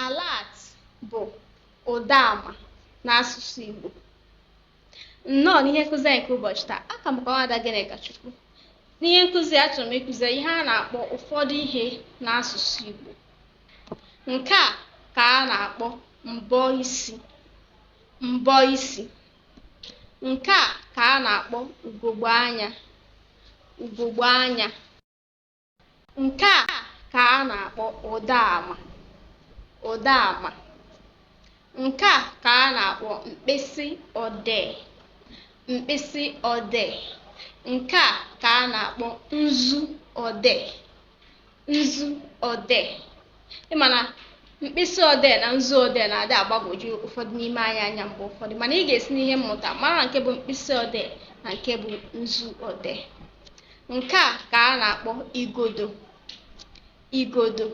Alat bụ ụdaama n'asụsụ Igbo. Nnọọ n'ihe nkụzi anyị nke ụbọchị taa. Aka m Nwaada Ginikachukwu. N'ihe nkụzi achọrọ m ịkụzi ihe a na-akpọ ụfọdụ ihe n'asụsụ Igbo. Nke a ka a na-akpọ mbọ isi. Mbọ isi. Nke a ka a na-akpọ ugogbe anya. Ugogbe anya. Nke a ka a na-akpọ ụdaama. Ụdaama. Nke a ka a na-akpọ mkpịsị odee. Mkpịsị odee. Nke a ka a na-akpọ nzu odee. Nzu odee. Ị ma na mkpịsị odee na nzu odee na-adị agbagwoju ụfọdụ n'ime anyị anya mgbe ụfọdụ, mana ị ga-esi n'ihe mmụta mara nke bụ mkpịsị odee na nke bụ nzu odee. Nke a ka a na-akpọ igodo. Igodo.